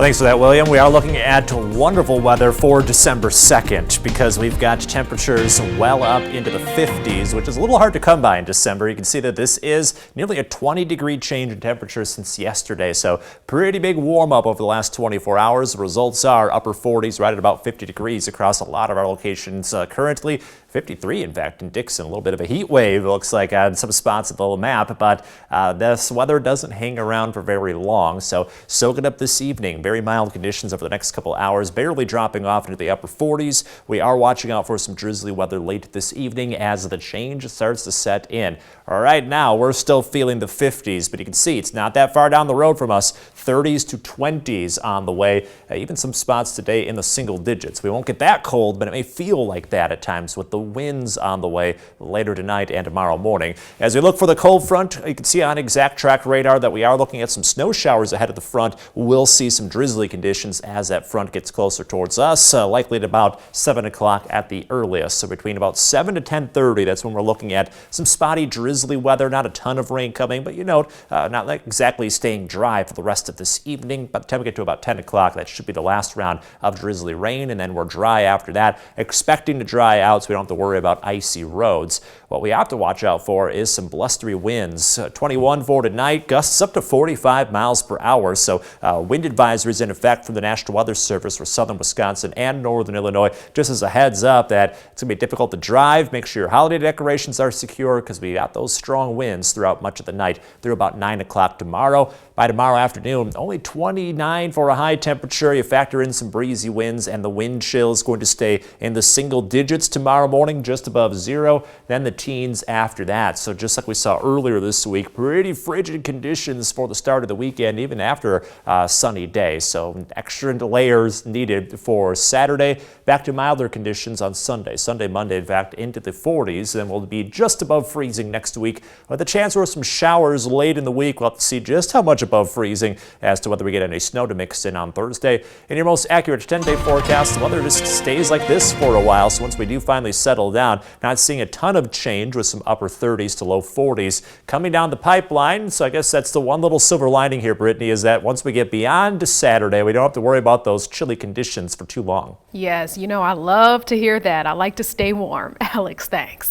Thanks for that, William. We are looking at wonderful weather for December 2nd because we've got temperatures well up into the 50s, which is a little hard to come by in December. You can see that this is nearly a 20-degree change in temperature since yesterday, so pretty big warm up over the last 24 hours. The results are upper 40s, right at about 50 degrees across a lot of our locations currently. 53, in fact, in Dixon. A little bit of a heat wave, it looks like, on some spots of the little map, but this weather doesn't hang around for very long, so soak it up this evening. Very mild conditions over the next couple hours, barely dropping off into the upper 40s. We are watching out for some drizzly weather late this evening as the change starts to set in. All right, now we're still feeling the 50s, but you can see it's not that far down the road from us. 30s to 20s on the way, even some spots today in the single digits. We won't get that cold, but it may feel like that at times with the winds on the way later tonight and tomorrow morning. As we look for the cold front, you can see on Exact Track radar that we are looking at some snow showers ahead of the front. We'll see some drizzly conditions as that front gets closer towards us, likely at about 7 o'clock at the earliest. So between about 7 to 10:30, that's when we're looking at some spotty drizzly weather. Not a ton of rain coming, but you note, not exactly staying dry for the rest of this evening. By the time we get to about 10 o'clock, that should be the last round of drizzly rain, and then we're dry after that, expecting to dry out so we don't have to worry about icy roads. What we have to watch out for is some blustery winds. 21 for tonight, gusts up to 45 miles per hour. So wind advisories in effect from the National Weather Service for southern Wisconsin and northern Illinois. Just as a heads up that it's going to be difficult to drive. Make sure your holiday decorations are secure because we got those strong winds throughout much of the night through about 9 o'clock tomorrow. By tomorrow afternoon, only 29 for a high temperature. You factor in some breezy winds, and the wind chill is going to stay in the single digits tomorrow morning, just above zero, then the teens after that. So just like we saw earlier this week, pretty frigid conditions for the start of the weekend, even after a sunny day. So extra layers needed for Saturday. Back to milder conditions on Sunday. Sunday, Monday, in fact, into the 40s. Then we'll be just above freezing next week. With the chance for some showers late in the week, we'll have to see just how much above freezing as to whether we get any snow to mix in on Thursday. In your most accurate 10-day forecast, the weather just stays like this for a while. So once we do finally settle down, not seeing a ton of change with some upper 30s to low 40s coming down the pipeline. So I guess that's the one little silver lining here, Brittany, is that once we get beyond Saturday, we don't have to worry about those chilly conditions for too long. Yes, I love to hear that. I like to stay warm. Alex, thanks.